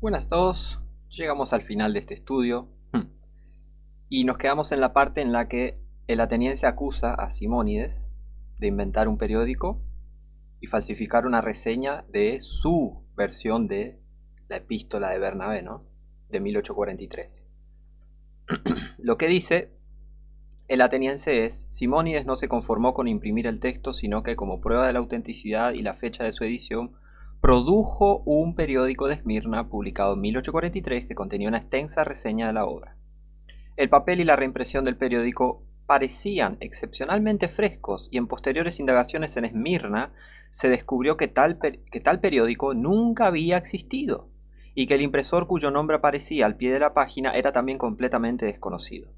Buenas a todos, llegamos al final de este estudio y nos quedamos en la parte en la que el ateniense acusa a Simónides de inventar un periódico y falsificar una reseña de su versión de la epístola de Bernabé, ¿no? De 1843. Lo que dice el ateniense es: Simónides no se conformó con imprimir el texto, sino que como prueba de la autenticidad y la fecha de su edición, produjo un periódico de Esmirna publicado en 1843 que contenía una extensa reseña de la obra. El papel y la reimpresión del periódico parecían excepcionalmente frescos y en posteriores indagaciones en Esmirna se descubrió que tal periódico nunca había existido y que el impresor cuyo nombre aparecía al pie de la página era también completamente desconocido.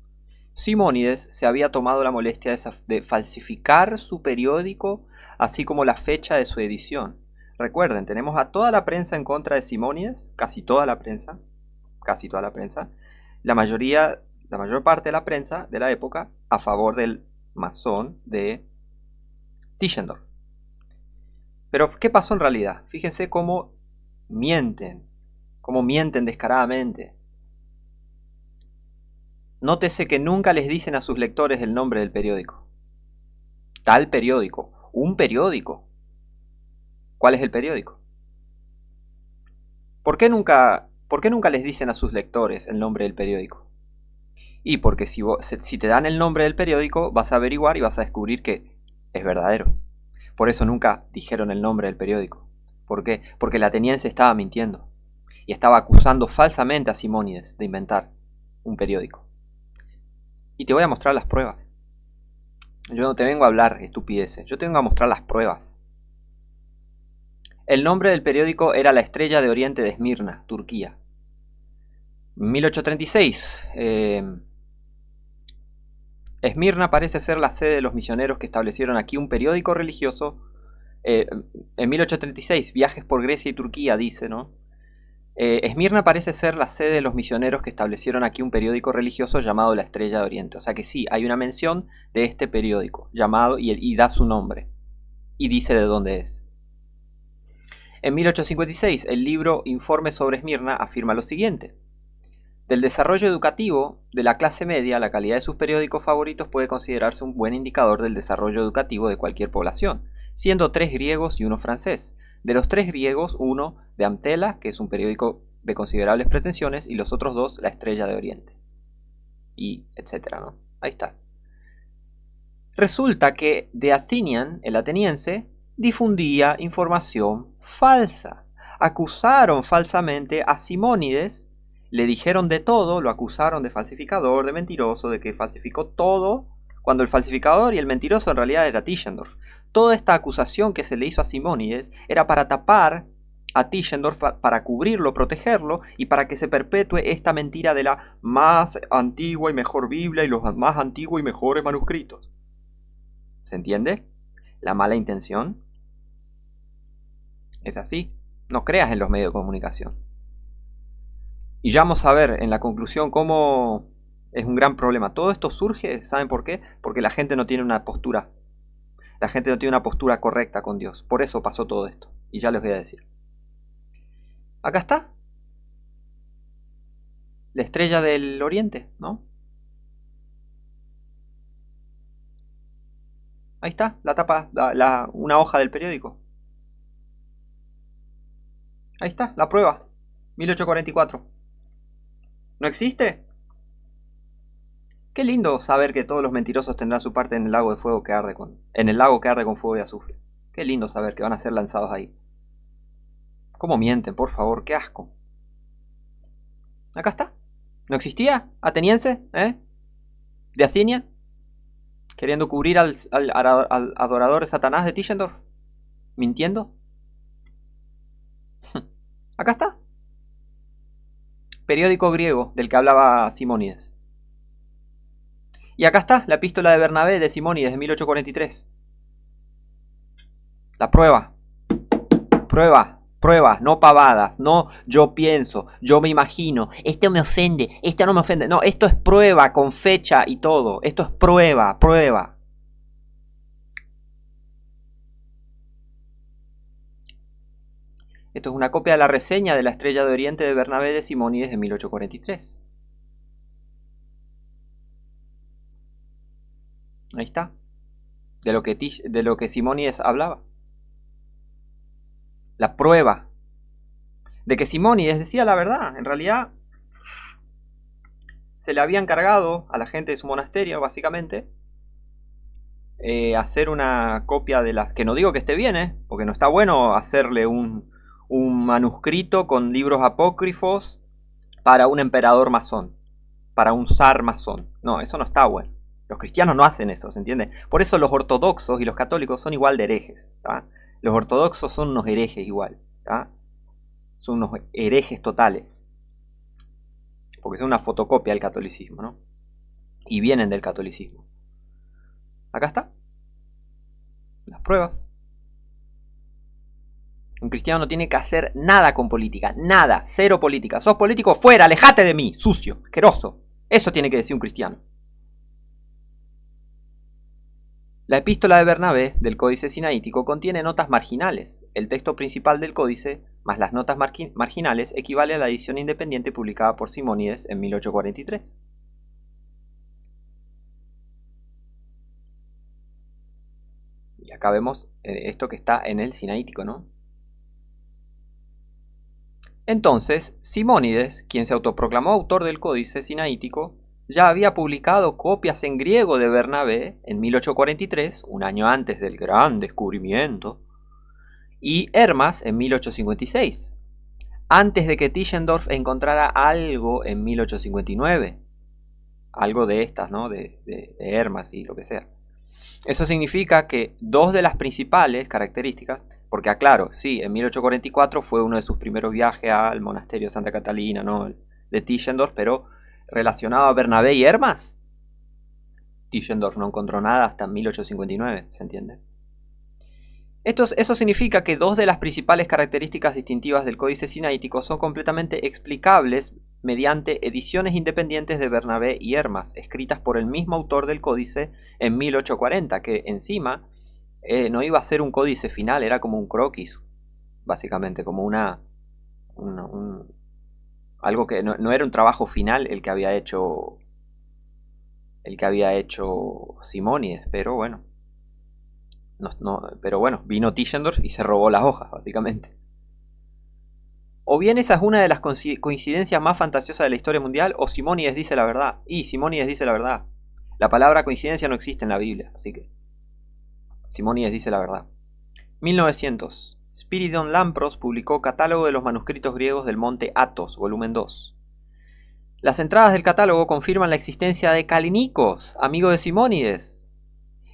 Simónides se había tomado la molestia de falsificar su periódico, así como la fecha de su edición. Recuerden, tenemos a toda la prensa en contra de Simónides, casi toda la prensa, la mayor parte de la prensa de la época a favor del masón de Tischendorf. Pero, ¿qué pasó en realidad? Fíjense cómo mienten descaradamente. Nótese que nunca les dicen a sus lectores el nombre del periódico. Tal periódico, un periódico. ¿Cuál es el periódico? ¿Por qué nunca les dicen a sus lectores el nombre del periódico? Y porque si te dan el nombre del periódico, vas a averiguar y vas a descubrir que es verdadero. Por eso nunca dijeron el nombre del periódico. ¿Por qué? Porque el ateniense estaba mintiendo y estaba acusando falsamente a Simónides de inventar un periódico. Y te voy a mostrar las pruebas. Yo no te vengo a hablar estupideces, yo te vengo a mostrar las pruebas. El nombre del periódico era La Estrella de Oriente de Esmirna, Turquía. 1836. Esmirna parece ser la sede de los misioneros que establecieron aquí un periódico religioso. En 1836, viajes por Grecia y Turquía, dice, ¿no? Esmirna parece ser la sede de los misioneros que establecieron aquí un periódico religioso llamado La Estrella de Oriente. O sea que sí, hay una mención de este periódico llamado y da su nombre. Y dice de dónde es. En 1856, el libro Informe sobre Esmirna afirma lo siguiente: del desarrollo educativo de la clase media, la calidad de sus periódicos favoritos puede considerarse un buen indicador del desarrollo educativo de cualquier población, siendo 3 griegos y 1 francés. De los 3 griegos, uno de Amtela, que es un periódico de considerables pretensiones, y los otros 2, La Estrella de Oriente. Y etcétera, ¿no? Ahí está. Resulta que The Athenian, el ateniense, difundía información falsa. Acusaron falsamente a Simónides, le dijeron de todo, lo acusaron de falsificador, de mentiroso, de que falsificó todo, cuando el falsificador y el mentiroso en realidad era Tischendorf. Toda esta acusación que se le hizo a Simónides era para tapar a Tischendorf, para cubrirlo, protegerlo y para que se perpetúe esta mentira de la más antigua y mejor Biblia y los más antiguos y mejores manuscritos. ¿Se entiende? La mala intención es así. No creas en los medios de comunicación. Y ya vamos a ver en la conclusión cómo es un gran problema. Todo esto surge, ¿saben por qué? Porque la gente no tiene una postura. La gente no tiene una postura correcta con Dios. Por eso pasó todo esto. Y ya les voy a decir. Acá está. La Estrella del Oriente, ¿no? Ahí está, la tapa, una hoja del periódico. Ahí está, la prueba. 1844. ¿No existe? Qué lindo saber que todos los mentirosos tendrán su parte en el lago de fuego que arde en el lago que arde con fuego y azufre. Qué lindo saber que van a ser lanzados ahí. ¿Cómo mienten, por favor? Qué asco. Acá está. ¿No existía? ¿Ateniense? ¿Eh? ¿De Athenia? ¿Queriendo cubrir al adorador de Satanás de Tischendorf? ¿Mintiendo? Acá está. Periódico griego del que hablaba Simónides. Y acá está la epístola de Bernabé de Simónides de 1843. La prueba. Pruebas, no pavadas, no yo pienso, yo me imagino, esto me ofende, esto no me ofende. No, esto es prueba con fecha y todo. Esto es prueba. Esto es una copia de la reseña de La Estrella de Oriente de Bernabé de Simónides de 1843. Ahí está. De lo que Simónides hablaba. La prueba de que Simónides decía la verdad. En realidad, se le había encargado a la gente de su monasterio, básicamente, hacer una copia de las... Que no digo que esté bien, porque no está bueno hacerle un manuscrito con libros apócrifos para un emperador masón, para un zar masón. No, eso no está bueno. Los cristianos no hacen eso, ¿se entiende? Por eso los ortodoxos y los católicos son igual de herejes. ¿Tá? Los ortodoxos son unos herejes igual. ¿Tá? Son unos herejes totales. Porque son una fotocopia del catolicismo, ¿no? Y vienen del catolicismo. Acá está. Las pruebas. Un cristiano no tiene que hacer nada con política. Nada. Cero política. Sos político, fuera. Alejate de mí. Sucio. Asqueroso. Eso tiene que decir un cristiano. La epístola de Bernabé del Códice Sinaítico contiene notas marginales. El texto principal del códice, más las notas marginales, equivale a la edición independiente publicada por Simónides en 1843. Y acá vemos esto que está en el Sinaítico, ¿no? Entonces, Simónides, quien se autoproclamó autor del Códice Sinaítico, ya había publicado copias en griego de Bernabé en 1843, un año antes del gran descubrimiento, y Hermas en 1856, antes de que Tischendorf encontrara algo en 1859, algo de estas, ¿no? de Hermas y lo que sea. Eso significa que dos de las principales características, porque aclaro, sí, en 1844 fue uno de sus primeros viajes al monasterio de Santa Catalina, ¿no? De Tischendorf, pero relacionado a Bernabé y Hermas, Tischendorf no encontró nada hasta 1859, ¿se entiende? Eso significa que dos de las principales características distintivas del Códice Sinaítico son completamente explicables mediante ediciones independientes de Bernabé y Hermas, escritas por el mismo autor del códice en 1840, que encima no iba a ser un códice final, era como un croquis, básicamente, como algo que no era un trabajo final el que había hecho Simónides, pero bueno. Pero bueno, vino Tischendorf y se robó las hojas, básicamente. O bien esa es una de las coincidencias más fantasiosas de la historia mundial, o Simónides dice la verdad. Y Simónides dice la verdad. La palabra coincidencia no existe en la Biblia, así que Simónides dice la verdad. 1900. Spiridon Lampros publicó Catálogo de los manuscritos griegos del monte Athos, volumen 2. Las entradas del catálogo confirman la existencia de Callinicos, amigo de Simónides,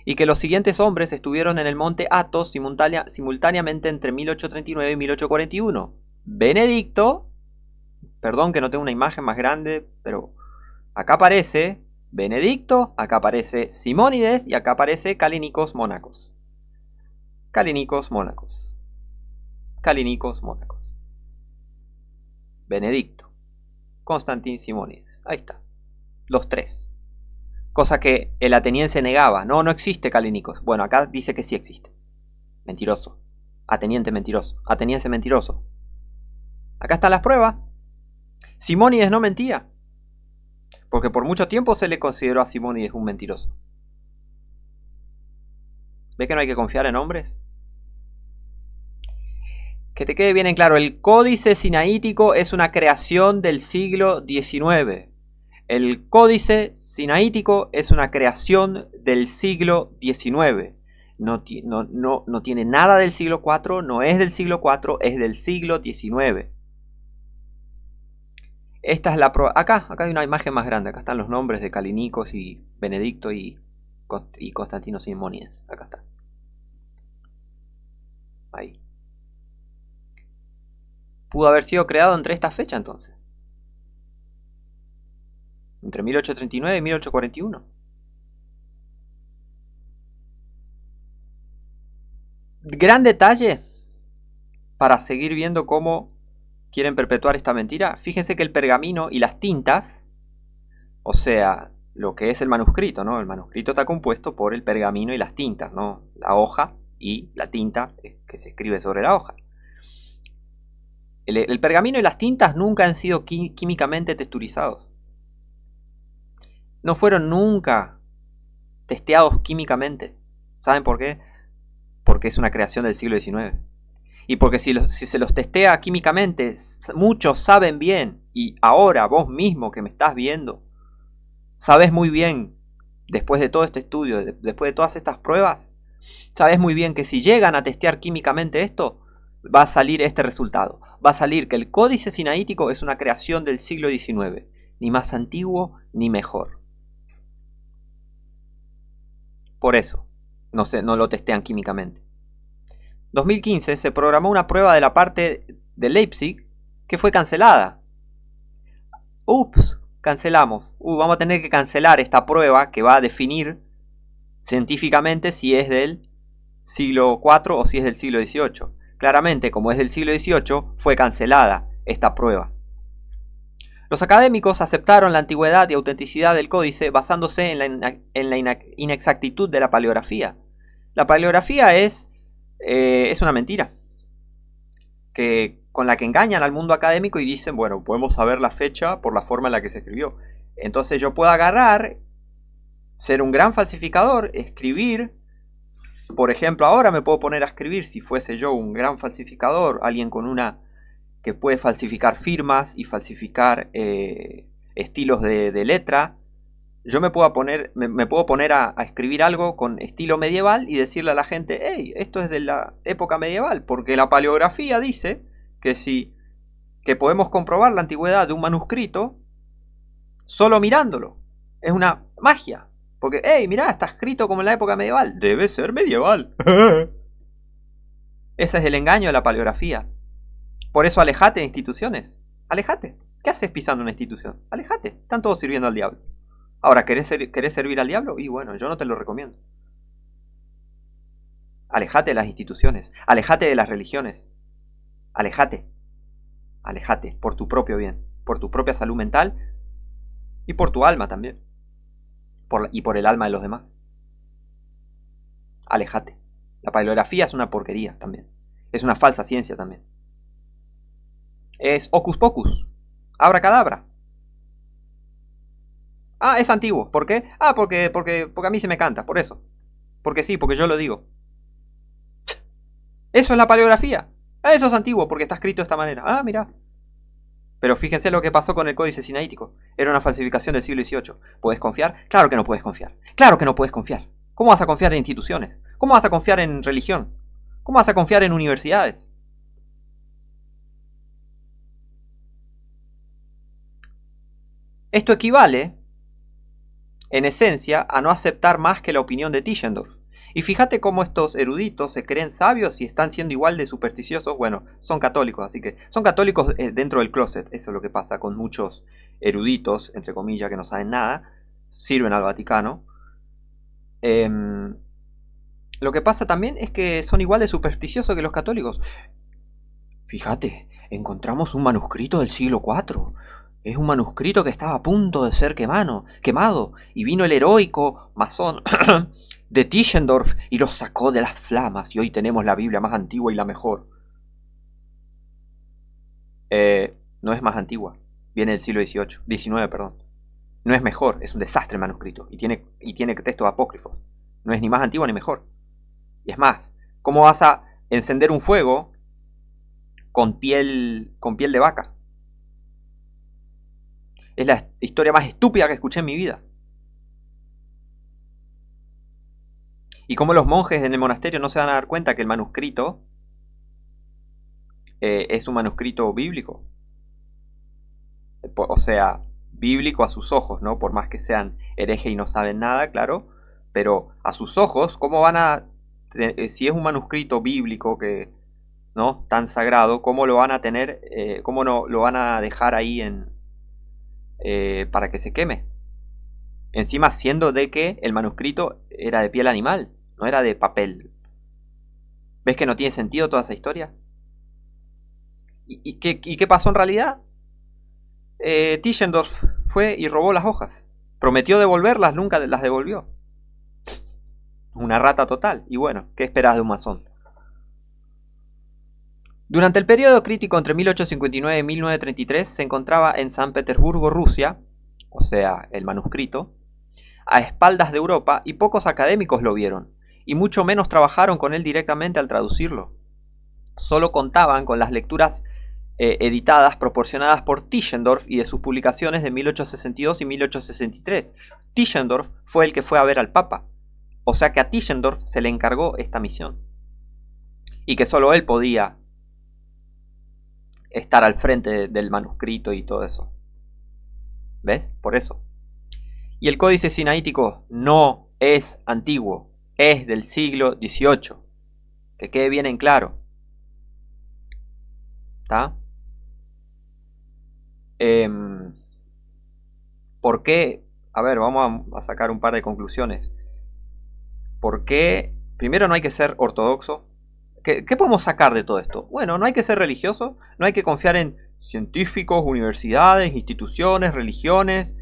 y que los siguientes hombres estuvieron en el monte Athos simultáneamente entre 1839 y 1841. Benedicto, perdón que no tengo una imagen más grande, pero acá aparece Benedicto, acá aparece Simónides y acá aparece Callinicos Mónacos. Callinicos Mónacos. Callinicos Mónacos. Benedicto. Constantín Simónides. Ahí está. Los tres. Cosa que el ateniense negaba. No, no existe Callinicos. Bueno, acá dice que sí existe. Mentiroso. Ateniense mentiroso. Ateniense mentiroso. Acá están las pruebas. Simónides no mentía. Porque por mucho tiempo se le consideró a Simónides un mentiroso. ¿Ve que no hay que confiar en hombres? Que te quede bien en claro, el Códice Sinaítico es una creación del siglo XIX. El Códice Sinaítico es una creación del siglo XIX. No tiene nada del siglo IV, no es del siglo IV, es del siglo XIX. Esta es la prueba. Acá hay una imagen más grande. Acá están los nombres de Callinicos y Benedicto y Constantino Simónides. Acá está. Ahí. Pudo haber sido creado entre esta fecha entonces. Entre 1839 y 1841. Gran detalle para seguir viendo cómo quieren perpetuar esta mentira. Fíjense que el pergamino y las tintas, o sea, lo que es el manuscrito, ¿no? El manuscrito está compuesto por el pergamino y las tintas, ¿no? La hoja y la tinta que se escribe sobre la hoja. El pergamino y las tintas nunca han sido químicamente texturizados. No fueron nunca testeados químicamente. ¿Saben por qué? Porque es una creación del siglo XIX. Y porque si se los testea químicamente, muchos saben bien, y ahora vos mismo que me estás viendo, sabes muy bien, después de todo este estudio, después de todas estas pruebas, sabes muy bien que si llegan a testear químicamente esto, va a salir este resultado. Va a salir que el códice sinaítico es una creación del siglo XIX, ni más antiguo ni mejor. Por eso, no lo testean químicamente. 2015 se programó una prueba de la parte de Leipzig que fue cancelada. Ups, cancelamos. Vamos a tener que cancelar esta prueba que va a definir científicamente si es del siglo IV o si es del siglo XVIII. Claramente, como es del siglo XVIII, fue cancelada esta prueba. Los académicos aceptaron la antigüedad y autenticidad del códice basándose en la inexactitud de la paleografía. La paleografía es una mentira con la que engañan al mundo académico y dicen, bueno, podemos saber la fecha por la forma en la que se escribió. Entonces yo puedo agarrar, ser un gran falsificador, escribir, por ejemplo, ahora me puedo poner a escribir, si fuese yo un gran falsificador, alguien con que puede falsificar firmas y falsificar estilos de letra. Yo me puedo poner a escribir algo con estilo medieval y decirle a la gente, hey, esto es de la época medieval, porque la paleografía dice que podemos comprobar la antigüedad de un manuscrito solo mirándolo. Es una magia. Porque, hey, mirá, está escrito como en la época medieval. Debe ser medieval. Ese es el engaño de la paleografía. Por eso alejate de instituciones. Alejate. ¿Qué haces pisando una institución? Alejate. Están todos sirviendo al diablo. Ahora, ¿querés servir al diablo? Y bueno, yo no te lo recomiendo. Alejate de las instituciones. Alejate de las religiones. Alejate. Alejate. Por tu propio bien. Por tu propia salud mental. Y por tu alma también. Y por el alma de los demás. Alejate. La paleografía es una porquería también. Es una falsa ciencia también. Es hocus pocus. Abracadabra. Ah, es antiguo. ¿Por qué? Ah, porque a mí se me canta, por eso. Porque sí, porque yo lo digo. Eso es la paleografía. Ah, eso es antiguo, porque está escrito de esta manera. Ah, mira. Pero fíjense lo que pasó con el códice sinaítico. Era una falsificación del siglo XVIII. ¿Puedes confiar? Claro que no puedes confiar. Claro que no puedes confiar. ¿Cómo vas a confiar en instituciones? ¿Cómo vas a confiar en religión? ¿Cómo vas a confiar en universidades? Esto equivale, en esencia, a no aceptar más que la opinión de Tischendorf. Y fíjate cómo estos eruditos se creen sabios y están siendo igual de supersticiosos. Bueno, son católicos, así que son católicos dentro del closet. Eso es lo que pasa con muchos eruditos, entre comillas, que no saben nada. Sirven al Vaticano. Lo que pasa también es que son igual de supersticiosos que los católicos. Fíjate, encontramos un manuscrito del siglo IV. Es un manuscrito que estaba a punto de ser quemado. Y vino el heroico masón de Tischendorf y los sacó de las flamas. Y hoy tenemos la Biblia más antigua y la mejor. No es más antigua. Viene del siglo XIX, perdón. No es mejor, es un desastre el manuscrito. Y tiene textos apócrifos. No es ni más antigua ni mejor. Y es más, ¿cómo vas a encender un fuego con piel de vaca? Es la historia más estúpida que escuché en mi vida. Y cómo los monjes en el monasterio no se van a dar cuenta que el manuscrito es un manuscrito bíblico. O sea, bíblico a sus ojos, ¿no? Por más que sean herejes y no saben nada, claro. Pero a sus ojos, ¿cómo van a... si es un manuscrito bíblico que, ¿no? Tan sagrado, ¿cómo lo van a tener? ¿Cómo no lo van a dejar ahí para que se queme? Encima siendo de que el manuscrito era de piel animal, no era de papel. ¿Ves que no tiene sentido toda esa historia? ¿Y qué pasó en realidad? Tischendorf fue y robó las hojas. Prometió devolverlas, nunca las devolvió. Una rata total. Y bueno, ¿qué esperas de un masón? Durante el periodo crítico entre 1859 y 1933 se encontraba en San Petersburgo, Rusia, o sea, el manuscrito, a espaldas de Europa y pocos académicos lo vieron, y mucho menos trabajaron con él directamente al traducirlo. Solo contaban con las lecturas editadas proporcionadas por Tischendorf y de sus publicaciones de 1862 y 1863. Tischendorf fue el que fue a ver al Papa, o sea que a Tischendorf se le encargó esta misión, y que solo él podía estar al frente del manuscrito y todo eso. ¿Ves? Por eso. Y el códice sinaítico no es antiguo, es del siglo XVIII. Que quede bien en claro. ¿Está? ¿Por qué? A ver, vamos a sacar un par de conclusiones. ¿Por qué? Primero, no hay que ser ortodoxo. ¿Qué podemos sacar de todo esto? Bueno, no hay que ser religioso, no hay que confiar en científicos, universidades, instituciones, religiones,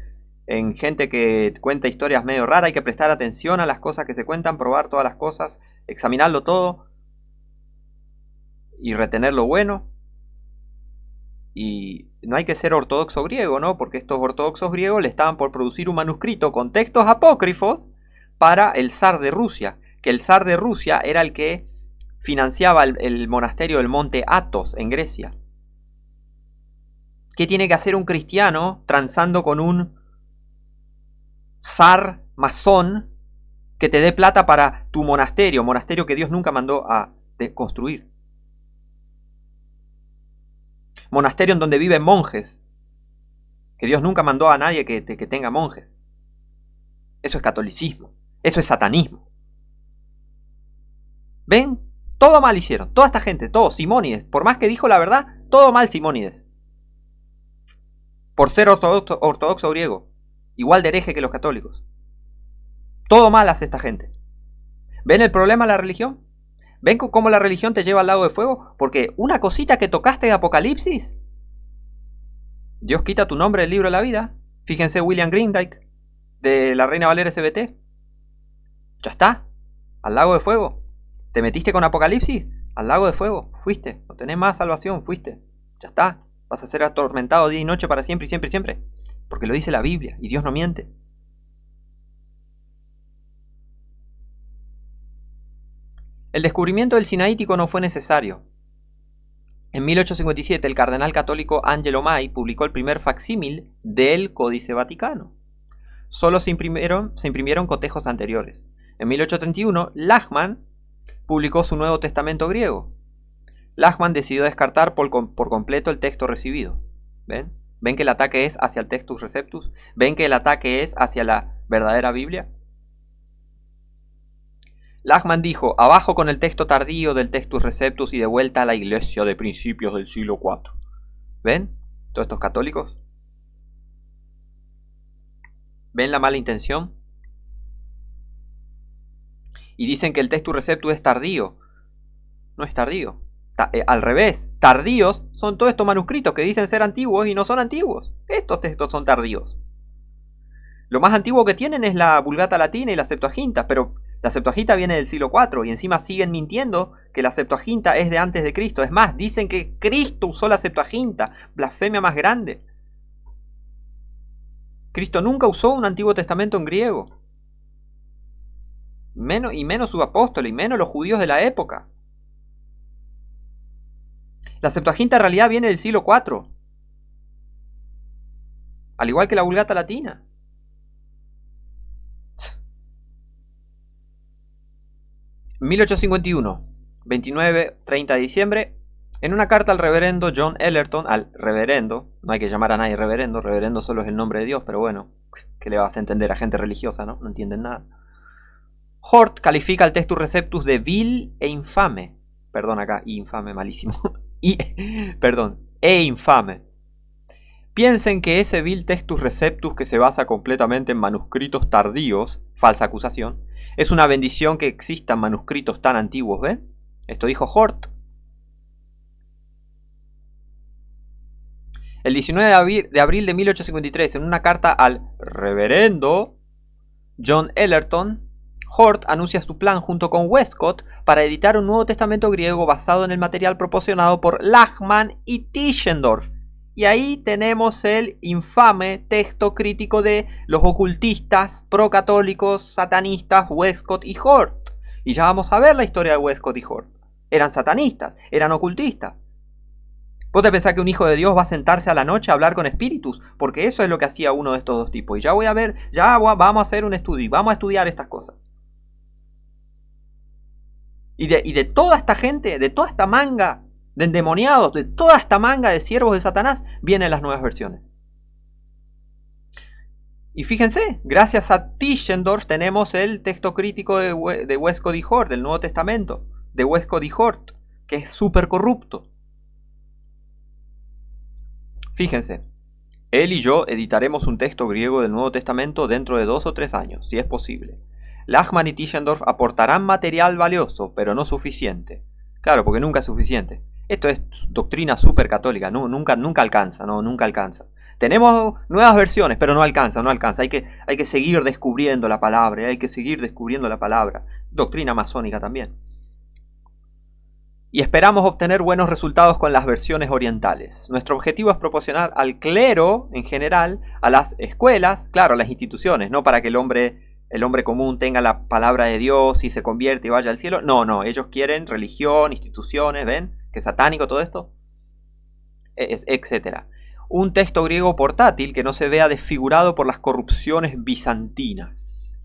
en gente que cuenta historias medio raras. Hay que prestar atención a las cosas que se cuentan, probar todas las cosas, examinarlo todo y retener lo bueno. Y no hay que ser ortodoxo griego, ¿no? Porque estos ortodoxos griegos le estaban por producir un manuscrito con textos apócrifos para el zar de Rusia, que el zar de Rusia era el que financiaba el monasterio del monte Athos en Grecia. ¿Qué tiene que hacer un cristiano transando con un zar masón que te dé plata para tu monasterio, monasterio que Dios nunca mandó a construir? Monasterio en donde viven monjes, que Dios nunca mandó a nadie que tenga monjes. Eso es catolicismo, eso es satanismo. ¿Ven? Todo mal hicieron, toda esta gente, todo, Simónides, por más que dijo la verdad, todo mal Simónides. Por ser ortodoxo griego, igual de hereje que los católicos. Todo mal hace esta gente. ¿Ven el problema de la religión? ¿Ven cómo la religión te lleva al lago de fuego? Porque una cosita que tocaste de Apocalipsis, Dios quita tu nombre del libro de la vida. Fíjense William Greendyke, de la Reina Valera SBT. Ya está, al lago de fuego. ¿Te metiste con Apocalipsis? Al lago de fuego, fuiste. No tenés más salvación, fuiste. Ya está, vas a ser atormentado día y noche para siempre y siempre y siempre. Porque lo dice la Biblia y Dios no miente. El descubrimiento del Sinaítico no fue necesario. En 1857 el cardenal católico Angelo Mai publicó el primer facsímil del Códice Vaticano. Solo se imprimieron cotejos anteriores. En 1831 Lachmann publicó su Nuevo Testamento griego. Lachmann decidió descartar por completo el texto recibido. ¿Ven? ¿Ven que el ataque es hacia el Textus Receptus? ¿Ven que el ataque es hacia la verdadera Biblia? Lachmann dijo, abajo con el texto tardío del Textus Receptus y de vuelta a la iglesia de principios del siglo IV. ¿Ven? Todos estos católicos. ¿Ven la mala intención? Y dicen que el Textus Receptus es tardío. No es tardío. Al revés, tardíos son todos estos manuscritos que dicen ser antiguos y no son antiguos. Estos textos son tardíos. Lo más antiguo que tienen es la Vulgata Latina y la Septuaginta, pero la Septuaginta viene del siglo IV y encima siguen mintiendo que la Septuaginta es de antes de Cristo. Es más, dicen que Cristo usó la Septuaginta. Blasfemia más grande. Cristo nunca usó un Antiguo Testamento en griego. Menos sus apóstoles y menos los judíos de la época. La Septuaginta en realidad viene del siglo IV. Al igual que la Vulgata Latina. En 1851, 29-30 de diciembre, en una carta al reverendo John Ellerton, al reverendo, no hay que llamar a nadie reverendo, reverendo solo es el nombre de Dios, pero bueno, ¿qué le vas a entender a gente religiosa, no? No entienden nada. Hort califica el Textus Receptus de vil e infame. Perdón acá, infame, malísimo. E infame. Piensen que ese vil Textus Receptus que se basa completamente en manuscritos tardíos, falsa acusación, es una bendición que existan manuscritos tan antiguos, ¿ven? Esto dijo Hort. El 19 de abril de 1853, en una carta al reverendo John Ellerton, Hort anuncia su plan junto con Westcott para editar un Nuevo Testamento griego basado en el material proporcionado por Lachmann y Tischendorf. Y ahí tenemos el infame texto crítico de los ocultistas, procatólicos, satanistas, Westcott y Hort. Y ya vamos a ver la historia de Westcott y Hort. Eran satanistas, eran ocultistas. ¿Vos te pensás que un hijo de Dios va a sentarse a la noche a hablar con espíritus? Porque eso es lo que hacía uno de estos dos tipos. Y ya voy a ver, vamos a hacer un estudio y vamos a estudiar estas cosas. Y de toda esta gente, de toda esta manga de endemoniados, de toda esta manga de siervos de Satanás, vienen las nuevas versiones. Y fíjense, gracias a Tischendorf tenemos el texto crítico de Westcott y Hort, del Nuevo Testamento, de Westcott y Hort, que es súper corrupto. Fíjense, él y yo editaremos un texto griego del Nuevo Testamento dentro de 2 o 3 años, si es posible. Lachmann y Tischendorf aportarán material valioso, pero no suficiente. Claro, porque nunca es suficiente. Esto es doctrina súper católica, nunca alcanza, nunca alcanza. Tenemos nuevas versiones, pero no alcanza. Hay que seguir descubriendo la palabra, Doctrina masónica también. Y esperamos obtener buenos resultados con las versiones orientales. Nuestro objetivo es proporcionar al clero en general, a las escuelas, claro, a las instituciones, no para que el hombre común tenga la palabra de Dios y se convierte y vaya al cielo. No, ellos quieren religión, instituciones, ¿ven? Que satánico todo esto, etc. Un texto griego portátil que no se vea desfigurado por las corrupciones bizantinas,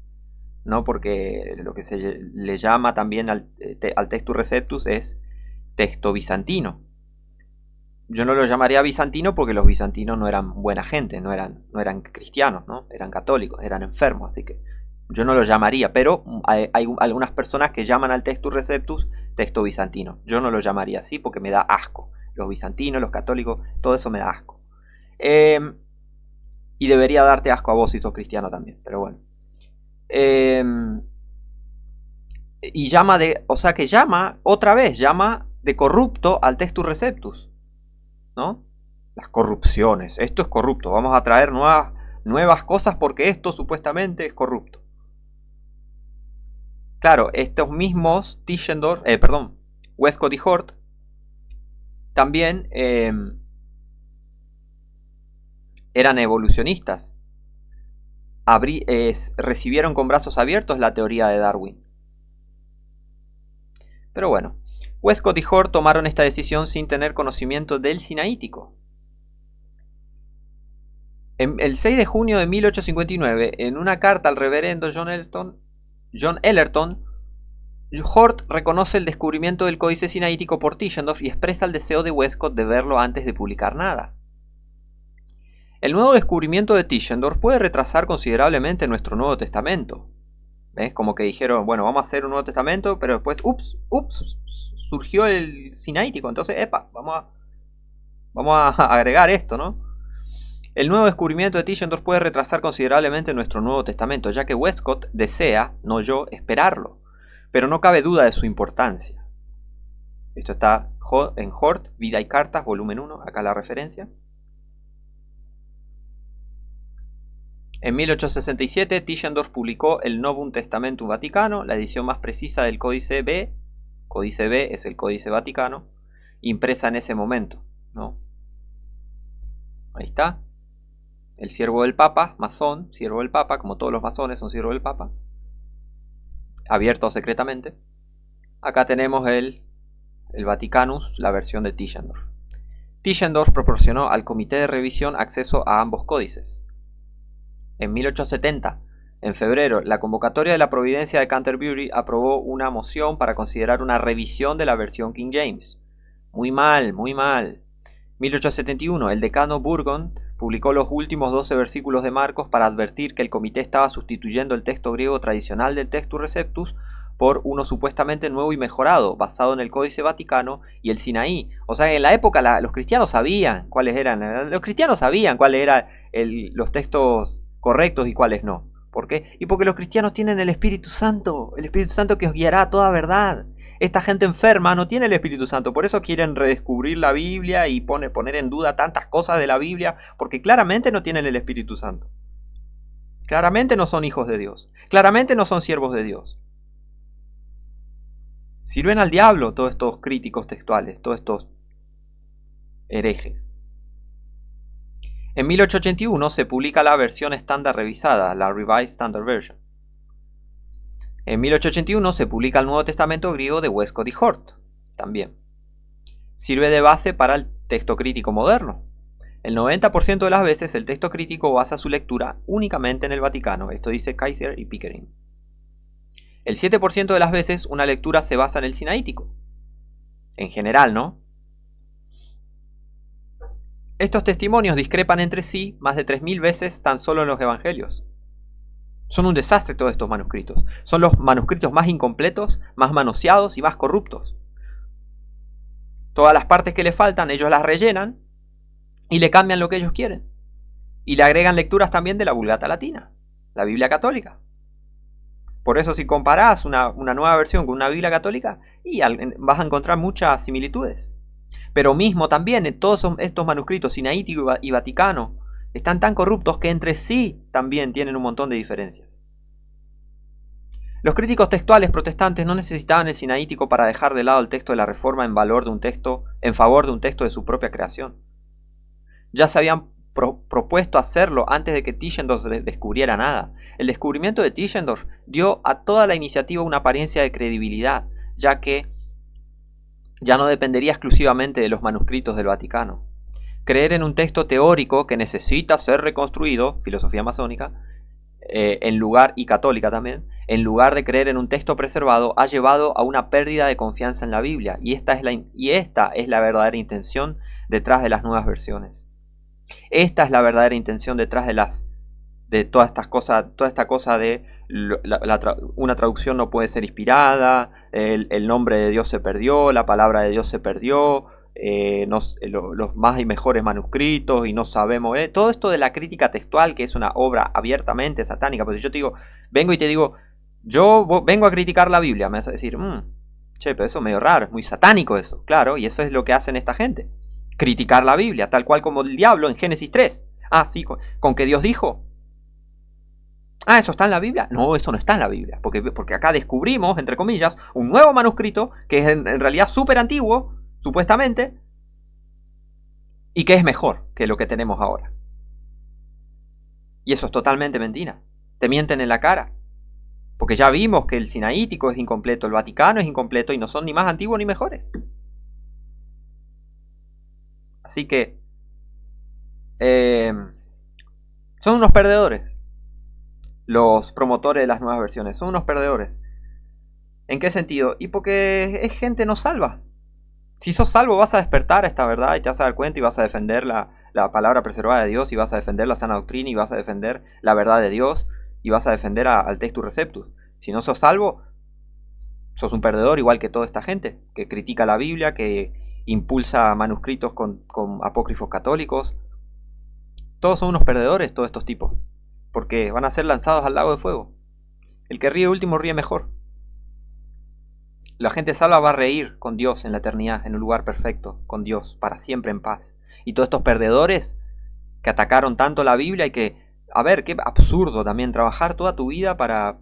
¿no? Porque lo que se le llama también al Textus Receptus es texto bizantino. Yo no lo llamaría bizantino porque los bizantinos no eran buena gente, no eran cristianos, ¿no? Eran católicos, eran enfermos, así que yo no lo llamaría, pero hay algunas personas que llaman al Textus Receptus texto bizantino. Yo no lo llamaría así porque me da asco. Los bizantinos, los católicos, todo eso me da asco. Y debería darte asco a vos si sos cristiano también, pero bueno. Y llama de corrupto al Textus Receptus, ¿no? Las corrupciones, esto es corrupto, vamos a traer nuevas cosas porque esto supuestamente es corrupto. Claro, estos mismos Westcott y Hort también eran evolucionistas. Recibieron con brazos abiertos la teoría de Darwin. Pero bueno, Westcott y Hort tomaron esta decisión sin tener conocimiento del sinaítico. El 6 de junio de 1859, en una carta al reverendo John Ellerton, Hort reconoce el descubrimiento del códice sinaítico por Tischendorf y expresa el deseo de Westcott de verlo antes de publicar nada. El nuevo descubrimiento de Tischendorf puede retrasar considerablemente nuestro Nuevo Testamento. ¿Ves? Como que dijeron, bueno, vamos a hacer un Nuevo Testamento, pero después, surgió el sinaítico, entonces, vamos a agregar esto, ¿no? El nuevo descubrimiento de Tischendorf puede retrasar considerablemente nuestro Nuevo Testamento, ya que Westcott desea, no yo, esperarlo. Pero no cabe duda de su importancia. Esto está en Hort, Vida y Cartas, volumen 1, acá la referencia. En 1867, Tischendorf publicó el Novum Testamentum Vaticano, la edición más precisa del Códice B. Códice B es el Códice Vaticano, impresa en ese momento, ¿no? Ahí está. El siervo del Papa, masón, siervo del Papa, como todos los masones son siervos del Papa, abierto secretamente. Acá tenemos el Vaticanus, la versión de Tischendorf. Tischendorf proporcionó al comité de revisión acceso a ambos códices. En 1870, en febrero, la convocatoria de la Providencia de Canterbury aprobó una moción para considerar una revisión de la versión King James. Muy mal, muy mal. 1871, el decano Burgon publicó los últimos 12 versículos de Marcos para advertir que el comité estaba sustituyendo el texto griego tradicional del Textus Receptus por uno supuestamente nuevo y mejorado, basado en el Códice Vaticano y el Sinaí. O sea, en la época los cristianos sabían cuáles eran. Los cristianos sabían cuáles eran los textos correctos y cuáles no. ¿Por qué? Y porque los cristianos tienen el Espíritu Santo que os guiará a toda verdad. Esta gente enferma no tiene el Espíritu Santo, por eso quieren redescubrir la Biblia y poner en duda tantas cosas de la Biblia, porque claramente no tienen el Espíritu Santo. Claramente no son hijos de Dios. Claramente no son siervos de Dios. Sirven al diablo todos estos críticos textuales, todos estos herejes. En 1881 se publica la versión estándar revisada, la Revised Standard Version. En 1881 se publica el Nuevo Testamento griego de Westcott y Hort, también. Sirve de base para el texto crítico moderno. El 90% de las veces el texto crítico basa su lectura únicamente en el Vaticano, esto dice Kaiser y Pickering. El 7% de las veces una lectura se basa en el sinaítico. En general, ¿no? Estos testimonios discrepan entre sí más de 3000 veces tan solo en los evangelios. Son un desastre todos estos manuscritos. Son los manuscritos más incompletos, más manoseados y más corruptos. Todas las partes que le faltan ellos las rellenan y le cambian lo que ellos quieren. Y le agregan lecturas también de la Vulgata Latina, la Biblia católica. Por eso si comparás una nueva versión con una Biblia católica, vas a encontrar muchas similitudes. Pero mismo también en todos estos manuscritos sinaítico y vaticano están tan corruptos que entre sí también tienen un montón de diferencias. Los críticos textuales protestantes no necesitaban el sinaítico para dejar de lado el texto de la Reforma en favor de un texto de su propia creación. Ya se habían propuesto hacerlo antes de que Tischendorf descubriera nada. El descubrimiento de Tischendorf dio a toda la iniciativa una apariencia de credibilidad, ya que ya no dependería exclusivamente de los manuscritos del Vaticano. Creer en un texto teórico que necesita ser reconstruido, filosofía masónica, y católica también, en lugar de creer en un texto preservado, ha llevado a una pérdida de confianza en la Biblia, y esta es la verdadera intención detrás de las nuevas versiones. Esta es la verdadera intención detrás de toda esta cosa de una traducción no puede ser inspirada, el nombre de Dios se perdió, la palabra de Dios se perdió, los más y mejores manuscritos y no sabemos, todo esto de la crítica textual, que es una obra abiertamente satánica. Porque yo te digo, vengo y te digo, yo vengo a criticar la Biblia, me vas a decir, che, pero eso es medio raro, es muy satánico eso. Claro, y eso es lo que hacen esta gente, criticar la Biblia, tal cual como el diablo en Génesis 3. Ah, sí, con que Dios dijo. Ah, ¿eso está en la Biblia? No, eso no está en la Biblia, porque acá descubrimos, entre comillas, un nuevo manuscrito que es en realidad súper antiguo, supuestamente, y que es mejor que lo que tenemos ahora. Y eso es totalmente mentira. Te mienten en la cara. Porque ya vimos que el sinaítico es incompleto, el Vaticano es incompleto y no son ni más antiguos ni mejores. Así que son unos perdedores. Los promotores de las nuevas versiones son unos perdedores. ¿En qué sentido? Y porque es gente no salva. Si sos salvo vas a despertar a esta verdad y te vas a dar cuenta y vas a defender la palabra preservada de Dios y vas a defender la sana doctrina y vas a defender la verdad de Dios y vas a defender al Textus Receptus. Si no sos salvo, sos un perdedor igual que toda esta gente que critica la Biblia, que impulsa manuscritos con apócrifos católicos. Todos son unos perdedores, todos estos tipos, porque van a ser lanzados al lago de fuego. El que ríe último ríe mejor. La gente salva va a reír con Dios en la eternidad, en un lugar perfecto, con Dios, para siempre en paz. Y todos estos perdedores que atacaron tanto la Biblia y que, a ver, qué absurdo también, trabajar toda tu vida para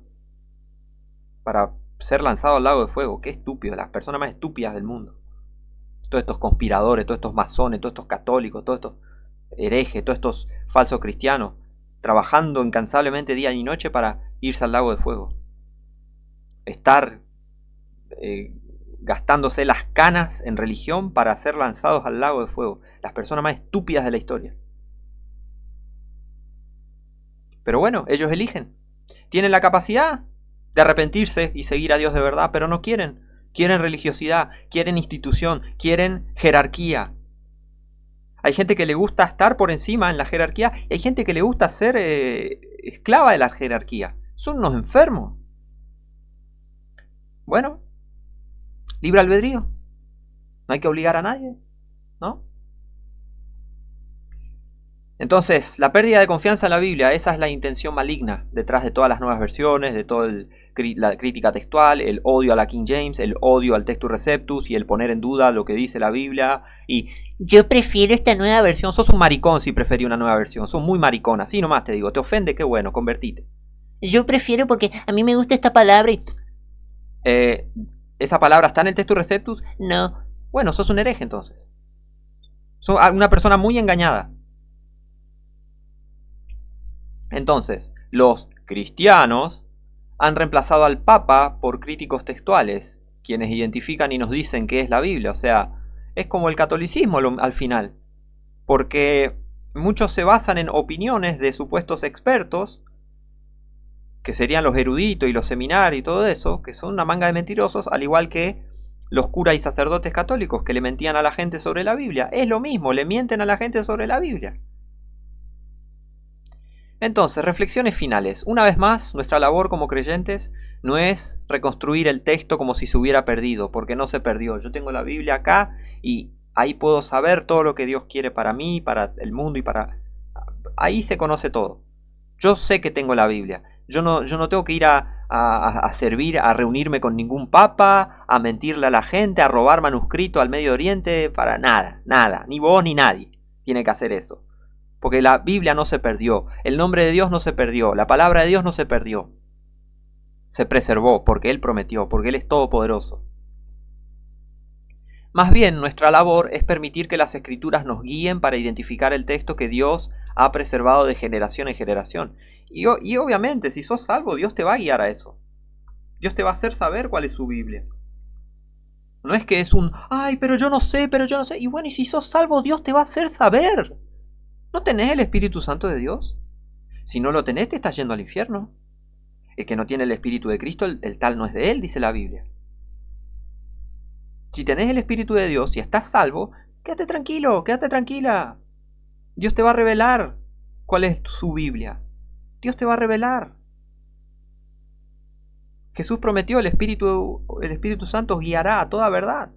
ser lanzado al lago de fuego. Qué estúpido, las personas más estúpidas del mundo. Todos estos conspiradores, todos estos masones, todos estos católicos, todos estos herejes, todos estos falsos cristianos, trabajando incansablemente día y noche para irse al lago de fuego. Estar gastándose las canas en religión para ser lanzados al lago de fuego. Las personas más estúpidas de la historia. Pero bueno, ellos eligen. Tienen la capacidad de arrepentirse y seguir a Dios de verdad, pero no quieren. Quieren religiosidad, quieren institución, quieren jerarquía. Hay gente que le gusta estar por encima en la jerarquía y hay gente que le gusta ser esclava de la jerarquía. Son unos enfermos. Bueno, libre albedrío. No hay que obligar a nadie, ¿no? Entonces, la pérdida de confianza en la Biblia, esa es la intención maligna detrás de todas las nuevas versiones, de toda la crítica textual, el odio a la King James, el odio al Textus Receptus y el poner en duda lo que dice la Biblia. Y yo prefiero esta nueva versión. Sos un maricón si preferís una nueva versión. Sos muy maricón, así nomás te digo. Te ofende, qué bueno, convertite. Yo prefiero porque a mí me gusta esta palabra y... ¿Esa palabra está en el Textus Receptus? No. Bueno, sos un hereje entonces. Sos una persona muy engañada. Entonces, los cristianos han reemplazado al Papa por críticos textuales, quienes identifican y nos dicen qué es la Biblia. O sea, es como el catolicismo al final, porque muchos se basan en opiniones de supuestos expertos, que serían los eruditos y los seminarios y todo eso, que son una manga de mentirosos, al igual que los curas y sacerdotes católicos que le mentían a la gente sobre la Biblia. Es lo mismo, le mienten a la gente sobre la Biblia. Entonces, reflexiones finales. Una vez más, nuestra labor como creyentes no es reconstruir el texto como si se hubiera perdido, porque no se perdió. Yo tengo la Biblia acá y ahí puedo saber todo lo que Dios quiere para mí, para el mundo y para... Ahí se conoce todo. Yo sé que tengo la Biblia. Yo no tengo que ir a servir, a reunirme con ningún papa, a mentirle a la gente, a robar manuscrito al Medio Oriente, para nada, nada. Ni vos ni nadie tiene que hacer eso. Porque la Biblia no se perdió, el nombre de Dios no se perdió, la palabra de Dios no se perdió. Se preservó porque Él prometió, porque Él es todopoderoso. Más bien, nuestra labor es permitir que las Escrituras nos guíen para identificar el texto que Dios ha preservado de generación en generación. Y obviamente, si sos salvo, Dios te va a guiar a eso. Dios te va a hacer saber cuál es su Biblia. No es que es un, ay, pero yo no sé. Y bueno, y si sos salvo, Dios te va a hacer saber. ¿No tenés el Espíritu Santo de Dios? Si no lo tenés, te estás yendo al infierno. El que no tiene el Espíritu de Cristo, el tal no es de él, dice la Biblia. Si tenés el Espíritu de Dios y estás salvo, quédate tranquilo, quédate tranquila. Dios te va a revelar cuál es su Biblia. Dios te va a revelar. Jesús prometió, el Espíritu Santo os guiará a toda verdad.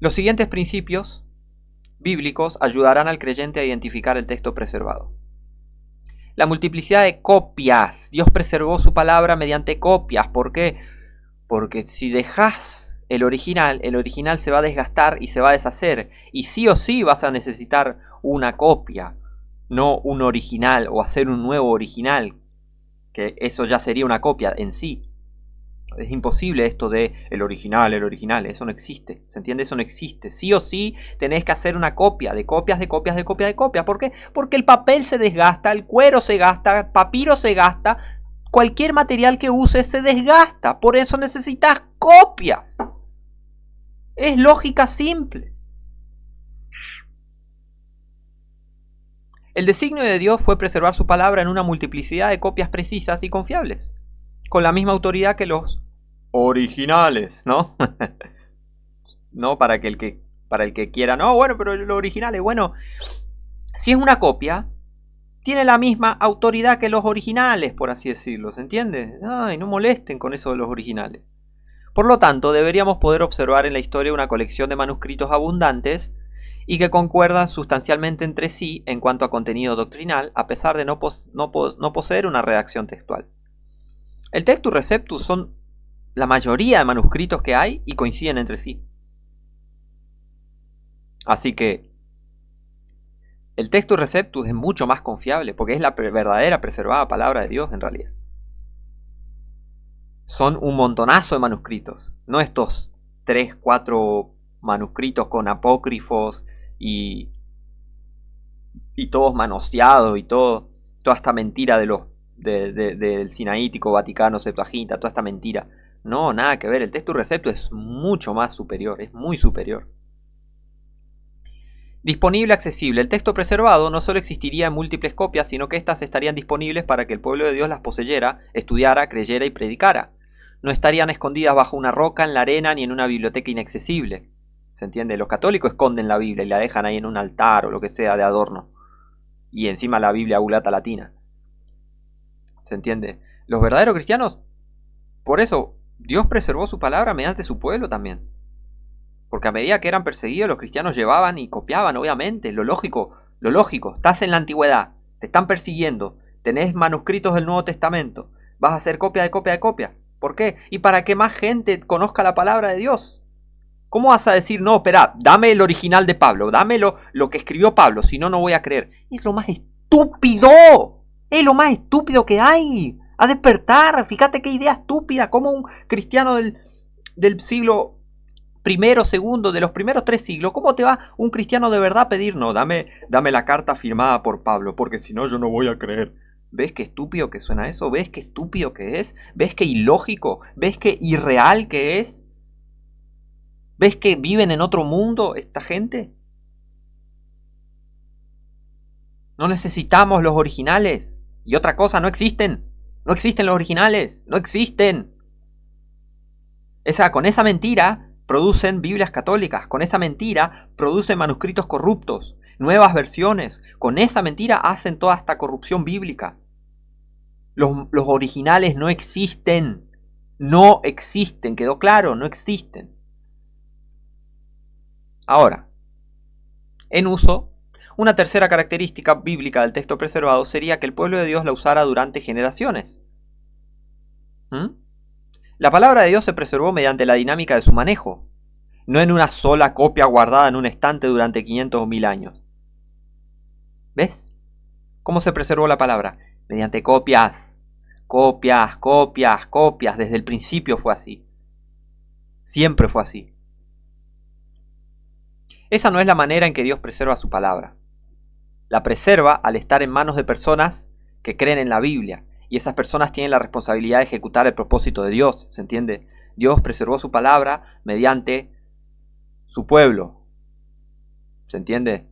Los siguientes principios bíblicos ayudarán al creyente a identificar el texto preservado. La multiplicidad de copias. Dios preservó su palabra mediante copias. ¿Por qué? Porque si dejas el original se va a desgastar y se va a deshacer. Y sí o sí vas a necesitar una copia, no un original o hacer un nuevo original, que eso ya sería una copia en sí. Es imposible esto de el original, eso no existe, ¿se entiende? Eso no existe. Sí o sí tenés que hacer una copia, de copias. ¿Por qué? Porque el papel se desgasta, el cuero se gasta, el papiro se gasta, cualquier material que uses se desgasta, por eso necesitas copias. Es lógica simple. El designio de Dios fue preservar su palabra en una multiplicidad de copias precisas y confiables, con la misma autoridad que los originales, ¿no? No para el que quiera, no, bueno, pero los originales, bueno, si es una copia, tiene la misma autoridad que los originales, por así decirlo, ¿se entiende? Ay, no molesten con eso de los originales. Por lo tanto, deberíamos poder observar en la historia una colección de manuscritos abundantes y que concuerdan sustancialmente entre sí en cuanto a contenido doctrinal, a pesar de no poseer una redacción textual. El Textus Receptus son la mayoría de manuscritos que hay y coinciden entre sí. Así que el Textus Receptus es mucho más confiable porque es la verdadera preservada palabra de Dios en realidad. Son un montonazo de manuscritos, no estos 3, 4 manuscritos con apócrifos y todos manoseados y toda esta mentira del Sinaítico, Vaticano, Septuaginta, toda esta mentira. No, nada que ver, el Textus Receptus es mucho más superior, es muy superior. Disponible, accesible. El texto preservado no solo existiría en múltiples copias, sino que éstas estarían disponibles para que el pueblo de Dios las poseyera, estudiara, creyera y predicara. No estarían escondidas bajo una roca, en la arena, ni en una biblioteca inaccesible. ¿Se entiende? Los católicos esconden la Biblia y la dejan ahí en un altar o lo que sea de adorno. Y encima la Biblia Vulgata Latina. ¿Se entiende? Los verdaderos cristianos, por eso, Dios preservó su palabra mediante su pueblo también. Porque a medida que eran perseguidos, los cristianos llevaban y copiaban, obviamente, lo lógico, estás en la antigüedad, te están persiguiendo, tenés manuscritos del Nuevo Testamento, vas a hacer copia de copia de copia. ¿Por qué? Y para que más gente conozca la palabra de Dios. ¿Cómo vas a decir, no, espera, dame el original de Pablo, dame lo que escribió Pablo, si no, no voy a creer? Es lo más estúpido, es lo más estúpido que hay. A despertar, fíjate qué idea estúpida, como un cristiano del siglo primero, segundo, de los primeros 3 siglos, ¿cómo te va un cristiano de verdad a pedir, no, dame la carta firmada por Pablo, porque si no yo no voy a creer? ¿Ves qué estúpido que suena eso? ¿Ves qué estúpido que es? ¿Ves qué ilógico? ¿Ves qué irreal que es? ¿Ves que viven en otro mundo esta gente? No necesitamos los originales. Y otra cosa, no existen. No existen los originales. No existen. Con esa mentira producen Biblias católicas. Con esa mentira producen manuscritos corruptos. Nuevas versiones. Con esa mentira hacen toda esta corrupción bíblica. Los originales no existen. No existen. ¿Quedó claro? No existen. Ahora, en uso, una tercera característica bíblica del texto preservado sería que el pueblo de Dios la usara durante generaciones. La palabra de Dios se preservó mediante la dinámica de su manejo, no en una sola copia guardada en un estante durante 500 o 1000 años. ¿Ves? ¿Cómo se preservó la palabra? Mediante copias. Copias, copias, copias. Desde el principio fue así. Siempre fue así. Esa no es la manera en que Dios preserva su palabra. La preserva al estar en manos de personas que creen en la Biblia. Y esas personas tienen la responsabilidad de ejecutar el propósito de Dios. ¿Se entiende? Dios preservó su palabra mediante su pueblo. ¿Se entiende?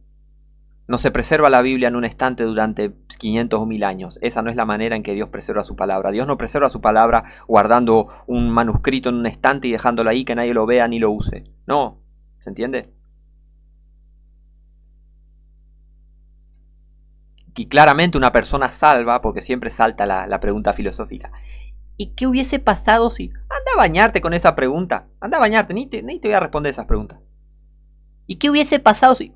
No se preserva la Biblia en un estante durante 500 o 1000 años. Esa no es la manera en que Dios preserva su palabra. Dios no preserva su palabra guardando un manuscrito en un estante y dejándolo ahí que nadie lo vea ni lo use. No. ¿Se entiende? Y claramente una persona salva, porque siempre salta la pregunta filosófica. ¿Y qué hubiese pasado si... Anda a bañarte con esa pregunta. Anda a bañarte, ni te voy a responder esas preguntas. ¿Y qué hubiese pasado si...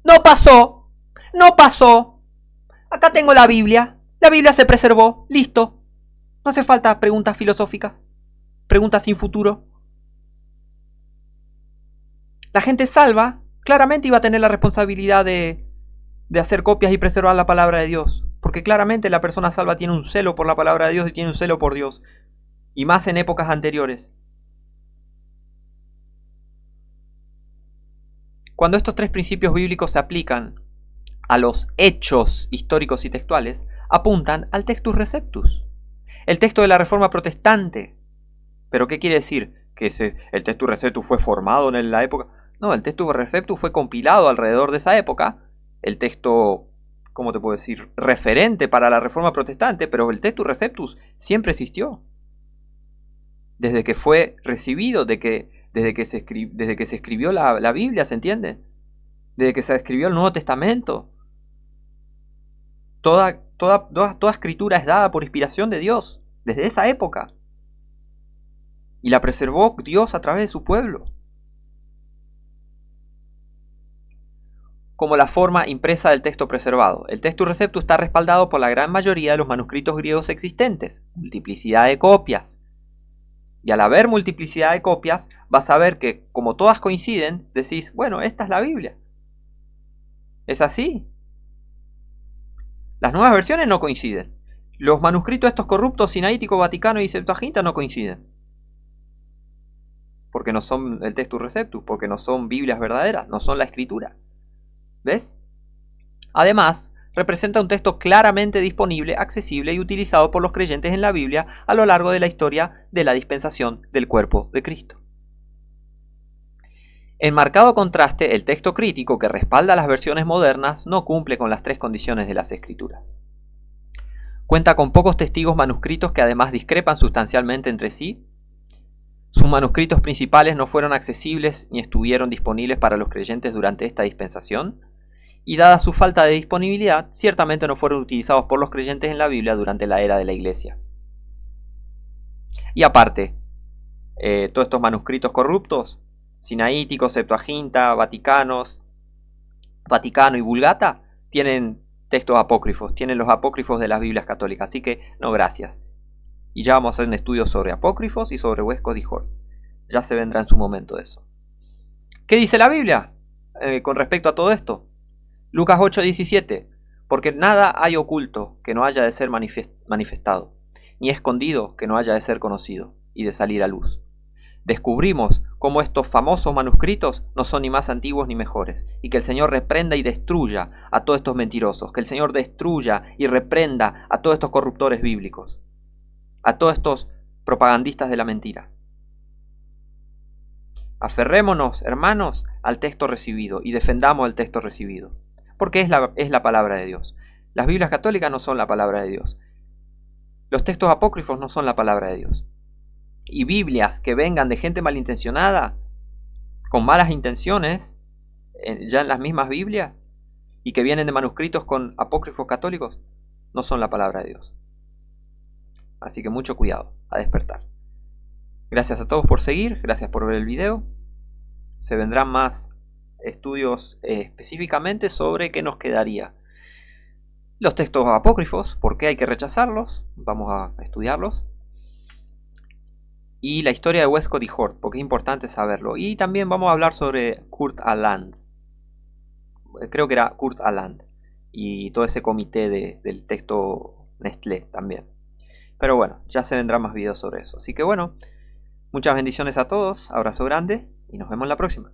No pasó. No pasó. Acá tengo la Biblia. La Biblia se preservó. Listo. No hace falta preguntas filosóficas. Preguntas sin futuro. La gente salva claramente iba a tener la responsabilidad de hacer copias y preservar la palabra de Dios. Porque claramente la persona salva tiene un celo por la palabra de Dios y tiene un celo por Dios. Y más en épocas anteriores. Cuando estos 3 principios bíblicos se aplican a los hechos históricos y textuales, apuntan al Textus Receptus, el texto de la Reforma Protestante. ¿Pero qué quiere decir? ¿Que el Textus Receptus fue formado en la época? No, el Textus Receptus fue compilado alrededor de esa época. El texto, ¿cómo te puedo decir?, referente para la Reforma Protestante, pero el Textus Receptus siempre existió. Desde que fue recibido, desde que se escribió la Biblia, ¿se entiende? Desde que se escribió el Nuevo Testamento. Toda escritura es dada por inspiración de Dios, desde esa época. Y la preservó Dios a través de su pueblo. Como la forma impresa del texto preservado. El Textus Receptus está respaldado por la gran mayoría de los manuscritos griegos existentes, multiplicidad de copias. Y al haber multiplicidad de copias, vas a ver que como todas coinciden, decís, bueno, esta es la Biblia. ¿Es así? Las nuevas versiones no coinciden. Los manuscritos estos corruptos, Sinaítico, Vaticano y Septuaginta no coinciden. Porque no son el Textus Receptus, porque no son Biblias verdaderas, no son la Escritura. ¿Ves? Además, representa un texto claramente disponible, accesible y utilizado por los creyentes en la Biblia a lo largo de la historia de la dispensación del cuerpo de Cristo. En marcado contraste, el texto crítico que respalda las versiones modernas no cumple con las 3 condiciones de las Escrituras. Cuenta con pocos testigos manuscritos que además discrepan sustancialmente entre sí. Sus manuscritos principales no fueron accesibles ni estuvieron disponibles para los creyentes durante esta dispensación. Y dada su falta de disponibilidad, ciertamente no fueron utilizados por los creyentes en la Biblia durante la era de la Iglesia. Y aparte, todos estos manuscritos corruptos Sinaítico, Septuaginta, Vaticano y Vulgata tienen textos apócrifos, tienen los apócrifos de las Biblias católicas, así que no, gracias. Y ya vamos a hacer un estudio sobre apócrifos y sobre Westcott y Hort. Ya se vendrá en su momento eso. ¿Qué dice la Biblia con respecto a todo esto? Lucas 8:17. Porque nada hay oculto que no haya de ser manifestado, ni escondido que no haya de ser conocido y de salir a luz. Descubrimos cómo estos famosos manuscritos no son ni más antiguos ni mejores, y que el Señor reprenda y destruya a todos estos mentirosos, que el Señor destruya y reprenda a todos estos corruptores bíblicos, a todos estos propagandistas de la mentira. Aferrémonos, hermanos, al texto recibido y defendamos el texto recibido, porque es la palabra de Dios. Las Biblias católicas no son la palabra de Dios. Los textos apócrifos no son la palabra de Dios. Y Biblias que vengan de gente malintencionada, con malas intenciones, ya en las mismas Biblias, y que vienen de manuscritos con apócrifos católicos, no son la palabra de Dios. Así que mucho cuidado, a despertar. Gracias a todos por seguir, gracias por ver el video. Se vendrán más estudios específicamente sobre qué nos quedaría. Los textos apócrifos, por qué hay que rechazarlos, vamos a estudiarlos. Y la historia de Westcott y Hort, porque es importante saberlo. Y también vamos a hablar sobre Kurt Aland. Creo que era Kurt Aland. Y todo ese comité del texto Nestlé también. Pero bueno, ya se vendrán más videos sobre eso. Así que bueno, muchas bendiciones a todos, abrazo grande y nos vemos la próxima.